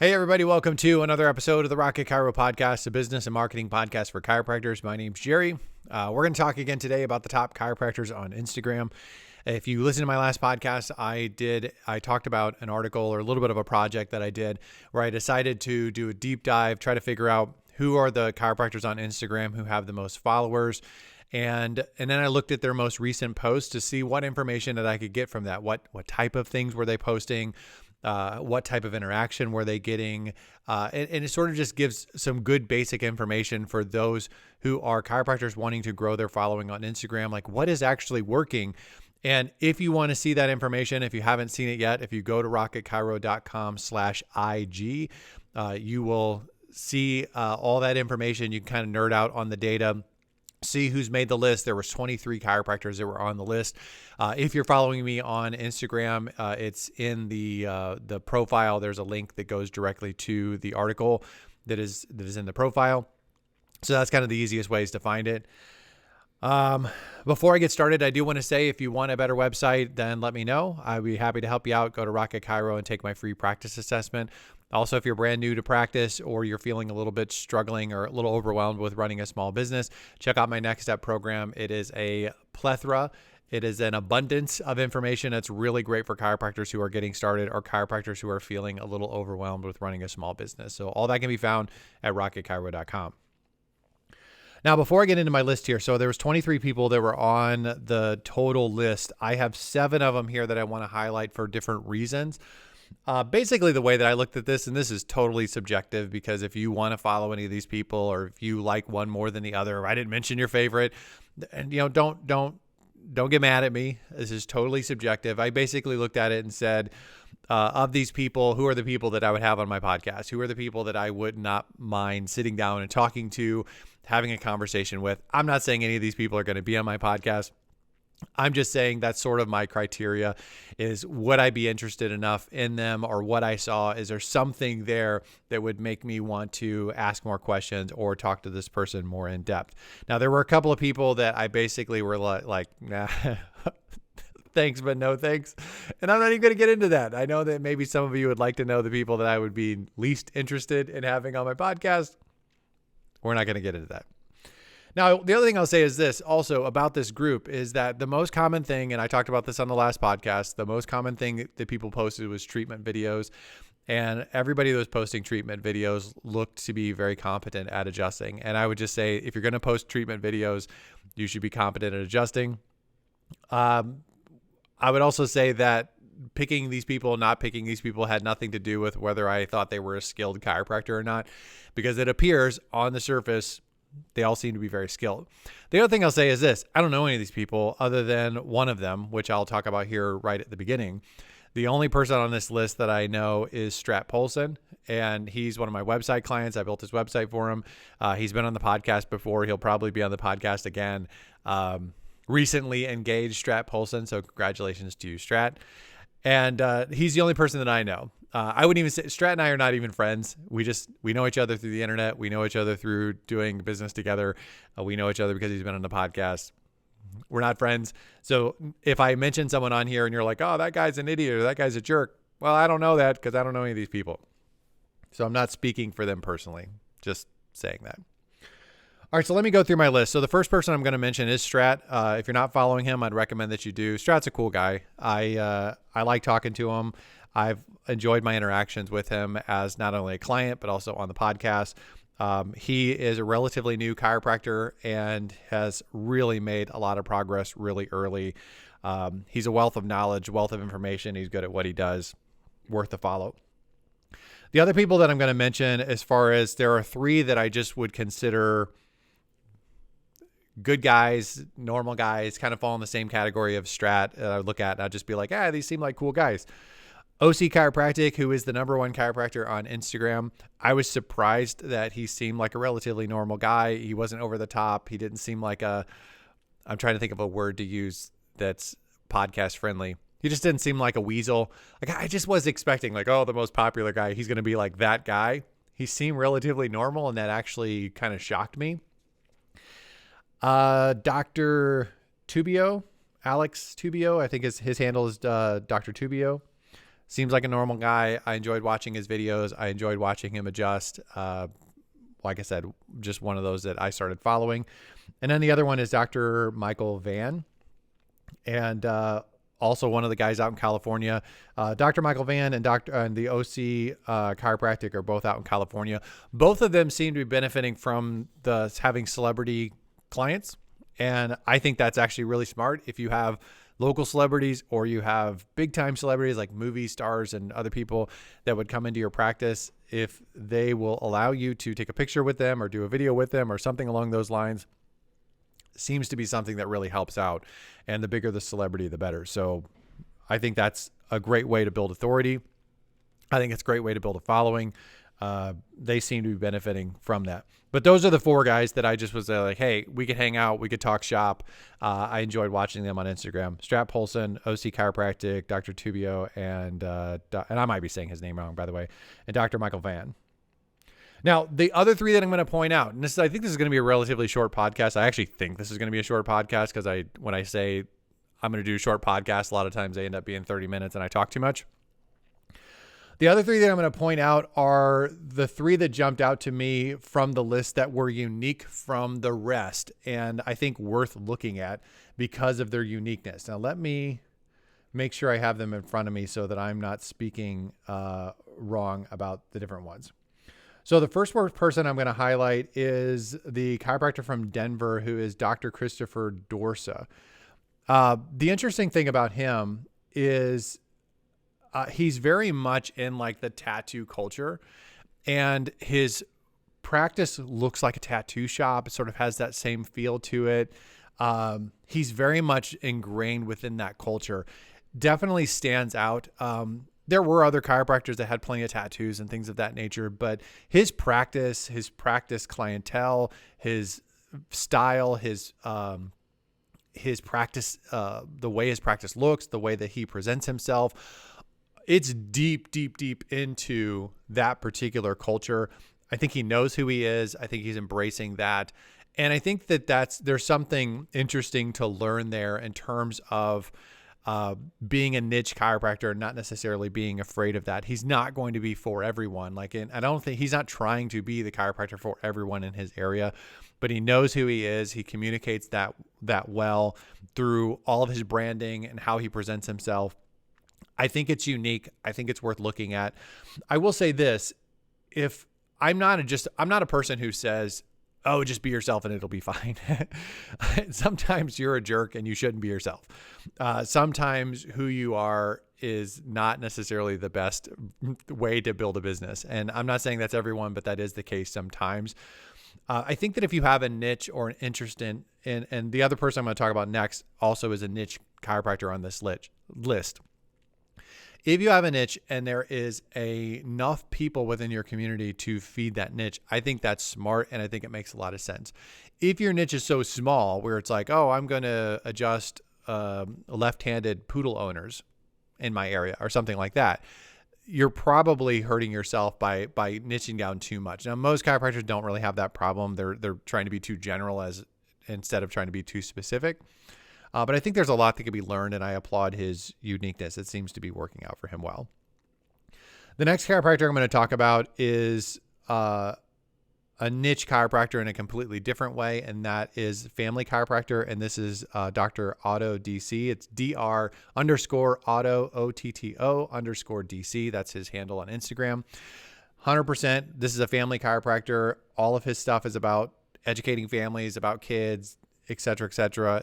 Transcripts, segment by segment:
Hey, everybody. Welcome to another episode of the Rocket Chiro Podcast, a business and marketing podcast for chiropractors. My name's Jerry. We're going to talk again today about the top chiropractors on Instagram. If you listen to my last podcast, I talked about an article or a little bit of a project that I did where I decided to do a deep dive, try to figure out who are the chiropractors on Instagram who have the most followers. And then I looked at their most recent posts to see what information that I could get from that. What type of things were they posting? What type of interaction were they getting? And it sort of just gives some good basic information for those who are chiropractors wanting to grow their following on Instagram, like what is actually working. And if you want to see that information, if you haven't seen it yet, if you go to rocketchiro.com/IG, you will see all that information. You can kind of nerd out on the data, see who's made the list. There was 23 chiropractors that were on the list. If you're following me on Instagram, it's in the profile. There's a link that goes directly to the article that is in the profile. So that's kind of the easiest ways to find it. Before I get started, I do want to say, if you want a better website, then let me know. I'd be happy to help you out. Go to Rocket Chiro and take my free practice assessment. Also, if you're brand new to practice or you're feeling a little bit struggling or a little overwhelmed with running a small business, check out my Next Step program. It is a plethora. It is an abundance of information that's really great for chiropractors who are getting started or chiropractors who are feeling a little overwhelmed with running a small business. So all that can be found at rocketchiro.com. Now, before I get into my list here, so there was 23 people that were on the total list. I have 7 of them here that I want to highlight for different reasons. Basically, the way that I looked at this, and this is totally subjective, because if you want to follow any of these people, or if you like one more than the other, or I didn't mention your favorite, and don't get mad at me. This is totally subjective. I basically looked at it and said, of these people, who are the people that I would have on my podcast? Who are the people that I would not mind sitting down and talking to, having a conversation with? I'm not saying any of these people are going to be on my podcast. I'm just saying that's sort of my criteria, is would I be interested enough in them, or what I saw, is there something there that would make me want to ask more questions or talk to this person more in depth? Now, there were a couple of people that I basically were like, nah, thanks, but no thanks. And I'm not even going to get into that. I know that maybe some of you would like to know the people that I would be least interested in having on my podcast. We're not going to get into that. Now, the other thing I'll say is this also about this group is that the most common thing, and I talked about this on the last podcast, the most common thing that people posted was treatment videos. And everybody that was posting treatment videos looked to be very competent at adjusting. And I would just say, if you're going to post treatment videos, you should be competent at adjusting. I would also say that picking these people, not picking these people, had nothing to do with whether I thought they were a skilled chiropractor or not, because it appears on the surface they all seem to be very skilled. The other thing I'll say is this: I don't know any of these people other than one of them, which I'll talk about here right at the beginning. The only person on this list that I know is Strat Polson, and he's one of my website clients. I built his website for him. He's been on the podcast before. He'll probably be on the podcast again. Recently engaged Strat Polson, so congratulations to you, Strat. And he's the only person that I know. I wouldn't even say Strat and I are not even friends. We know each other through the internet. We know each other through doing business together. We know each other because he's been on the podcast. We're not friends. So if I mention someone on here and you're like, oh, that guy's an idiot or that guy's a jerk, well, I don't know that because I don't know any of these people. So I'm not speaking for them personally, just saying that. All right, so let me go through my list. So the first person I'm going to mention is Strat. If you're not following him, I'd recommend that you do. Strat's a cool guy. I like talking to him. I've enjoyed my interactions with him as not only a client, but also on the podcast. He is a relatively new chiropractor and has really made a lot of progress really early. He's a wealth of knowledge, wealth of information. He's good at what he does. Worth a follow. The other people that I'm going to mention, as far as there are 3 that I just would consider good guys, normal guys, kind of fall in the same category of Strat. I look at and I'd just be like, these seem like cool guys. OC Chiropractic, who is the #1 chiropractor on Instagram. I was surprised that he seemed like a relatively normal guy. He wasn't over the top. He didn't seem like I'm trying to think of a word to use that's podcast friendly. He just didn't seem like a weasel. Like, I just was expecting like, oh, the most popular guy, he's going to be like that guy. He seemed relatively normal, and that actually kind of shocked me. Dr. Tubio, Alex Tubio, I think his handle is Dr. Tubio. Seems like a normal guy. I enjoyed watching his videos. I enjoyed watching him adjust. Like I said, just one of those that I started following. And then the other one is Dr. Michael Van. And also one of the guys out in California. Dr. Michael Van and the OC Chiropractic are both out in California. Both of them seem to be benefiting from having celebrity clients. And I think that's actually really smart. If you have local celebrities or you have big time celebrities like movie stars and other people that would come into your practice, if they will allow you to take a picture with them or do a video with them or something along those lines, seems to be something that really helps out. And the bigger the celebrity, the better. So I think that's a great way to build authority. I think it's a great way to build a following. They seem to be benefiting from that. But those are the 4 guys that I just was like, hey, we could hang out. We could talk shop. I enjoyed watching them on Instagram. Strap Polson, OC Chiropractic, Dr. Tubio, and I might be saying his name wrong, by the way, and Dr. Michael Van. Now, the other 3 that I'm going to point out, and I think this is going to be a relatively short podcast. I actually think this is going to be a short podcast because when I say I'm going to do a short podcast, a lot of times they end up being 30 minutes and I talk too much. The other 3 that I'm going to point out are the 3 that jumped out to me from the list that were unique from the rest, and I think worth looking at because of their uniqueness. Now, let me make sure I have them in front of me so that I'm not speaking wrong about the different ones. So the first person I'm going to highlight is the chiropractor from Denver, who is Dr. Christopher Dorsa. The interesting thing about him is he's very much in like the tattoo culture, and his practice looks like a tattoo shop. It sort of has that same feel to it. He's very much ingrained within that culture. Definitely stands out. There were other chiropractors that had plenty of tattoos and things of that nature, but his practice clientele, his style, his practice, the way his practice looks, the way that he presents himself, it's deep, deep, deep into that particular culture. I think he knows who he is. I think he's embracing that. And I think that there's something interesting to learn there in terms of being a niche chiropractor and not necessarily being afraid of that. He's not going to be for everyone. I don't think he's not trying to be the chiropractor for everyone in his area, but he knows who he is. He communicates that well through all of his branding and how he presents himself. I think it's unique. I think it's worth looking at. I will say this: if I'm not a person who says, "Oh, just be yourself and it'll be fine." Sometimes you're a jerk and you shouldn't be yourself. Sometimes who you are is not necessarily the best way to build a business. And I'm not saying that's everyone, but that is the case sometimes. I think that if you have a niche or an interest in, and the other person I'm going to talk about next also is a niche chiropractor on this list. If you have a niche and there is enough people within your community to feed that niche, I think that's smart, and I think it makes a lot of sense. If your niche is so small where it's like, oh, I'm going to adjust left-handed poodle owners in my area or something like that, you're probably hurting yourself by niching down too much. Now, most chiropractors don't really have that problem. They're trying to be too general instead of trying to be too specific. But I think there's a lot that can be learned, and I applaud his uniqueness. It seems to be working out for him well. The next chiropractor I'm going to talk about is a niche chiropractor in a completely different way, and that is family chiropractor, and this is Dr. Otto DC. It's Dr. Otto, OTTO _DC. That's his handle on Instagram. 100%. This is a family chiropractor. All of his stuff is about educating families, about kids, et cetera, et cetera.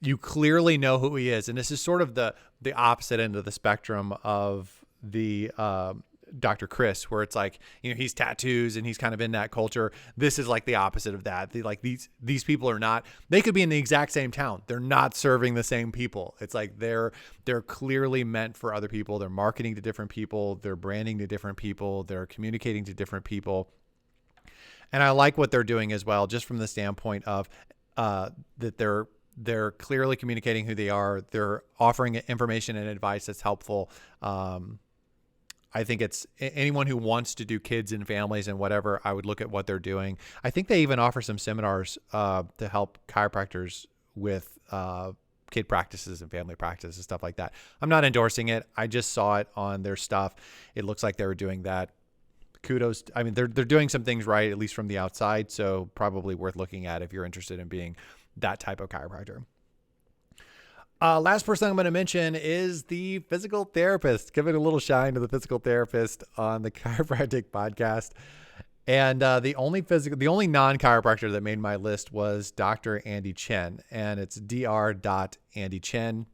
You clearly know who he is. And this is sort of the opposite end of the spectrum of the Dr. Chris, where it's like, he's tattoos and he's kind of in that culture. This is like the opposite of that. These people are not, they could be in the exact same town. They're not serving the same people. It's like they're clearly meant for other people. They're marketing to different people. They're branding to different people. They're communicating to different people. And I like what they're doing as well, just from the standpoint of that they're clearly communicating who they are. They're offering information and advice that's helpful. I think it's anyone who wants to do kids and families and whatever, I would look at what they're doing. I think they even offer some seminars to help chiropractors with kid practices and family practices, stuff like that. I'm not endorsing it. I just saw it on their stuff. It looks like they were doing that. Kudos. I mean, they're doing some things right, at least from the outside. So probably worth looking at if you're interested in being that type of chiropractor. Last person I'm going to mention is the physical therapist. Give it a little shine to the physical therapist on the Chiropractic podcast. And the only non-chiropractor that made my list was Dr. Andy Chen, and it's Dr. Chen,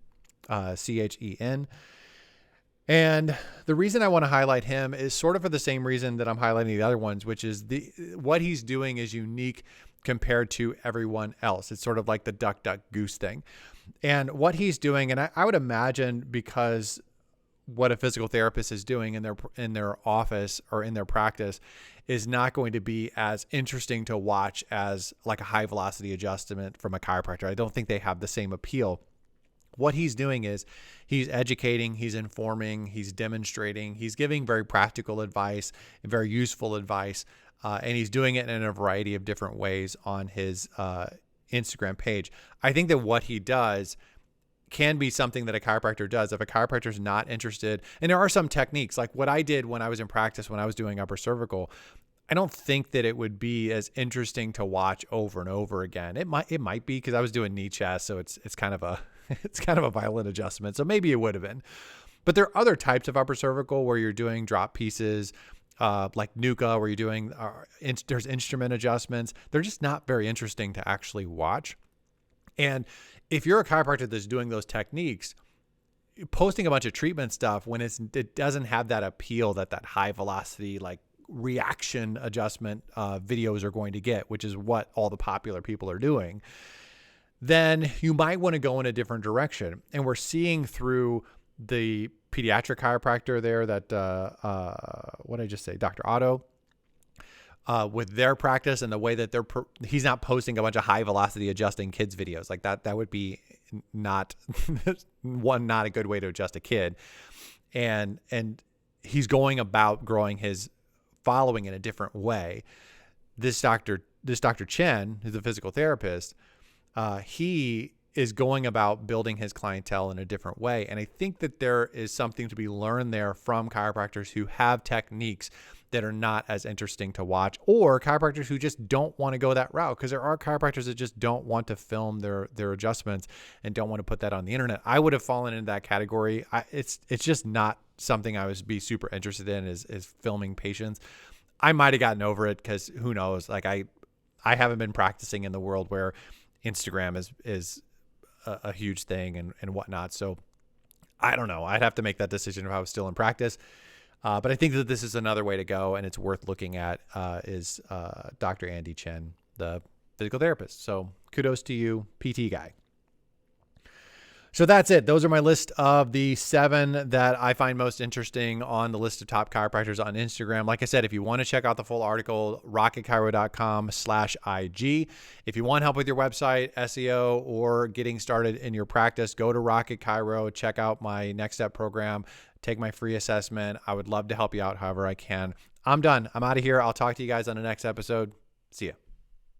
Chen. And the reason I want to highlight him is sort of for the same reason that I'm highlighting the other ones, which is what he's doing is unique compared to everyone else. It's sort of like the duck, duck, goose thing. And what he's doing, and I would imagine because what a physical therapist is doing in their office or in their practice is not going to be as interesting to watch as like a high velocity adjustment from a chiropractor. I don't think they have the same appeal. What he's doing is he's educating, he's informing, he's demonstrating, he's giving very practical advice, very useful advice, and he's doing it in a variety of different ways on his Instagram page. I think that what he does can be something that a chiropractor does. If a chiropractor is not interested, and there are some techniques, like what I did when I was in practice, when I was doing upper cervical, I don't think that it would be as interesting to watch over and over again. It might be because I was doing knee chest, so it's kind of a violent adjustment. So maybe it would have been. But there are other types of upper cervical where you're doing drop pieces, like Nuka, where you're doing there's instrument adjustments. They're just not very interesting to actually watch. And if you're a chiropractor that's doing those techniques, posting a bunch of treatment stuff when it doesn't have that appeal that high velocity like reaction adjustment videos are going to get, which is what all the popular people are doing, then you might want to go in a different direction. And we're seeing through the pediatric chiropractor there that what did I just say, Dr. Otto, with their practice and the way that he's not posting a bunch of high velocity adjusting kids videos like that. That would be not not a good way to adjust a kid. And he's going about growing his following in a different way. This Dr. Chen, who's a physical therapist, he is going about building his clientele in a different way. And I think that there is something to be learned there from chiropractors who have techniques that are not as interesting to watch, or chiropractors who just don't want to go that route, because there are chiropractors that just don't want to film their adjustments and don't want to put that on the internet. I would have fallen into that category. It's just not something I would be super interested in is filming patients. I might have gotten over it because who knows? Like I haven't been practicing in the world where Instagram is a huge thing and whatnot. So I don't know. I'd have to make that decision if I was still in practice. But I think that this is another way to go, and it's worth looking at, is Dr. Andy Chen, the physical therapist. So kudos to you, PT guy. So that's it. Those are my list of the 7 that I find most interesting on the list of top chiropractors on Instagram. Like I said, if you want to check out the full article, rocketchiro.com/IG. If you want help with your website, SEO, or getting started in your practice, go to Rocket Chiro, check out my Next Step program, take my free assessment. I would love to help you out however I can. I'm done. I'm out of here. I'll talk to you guys on the next episode. See ya.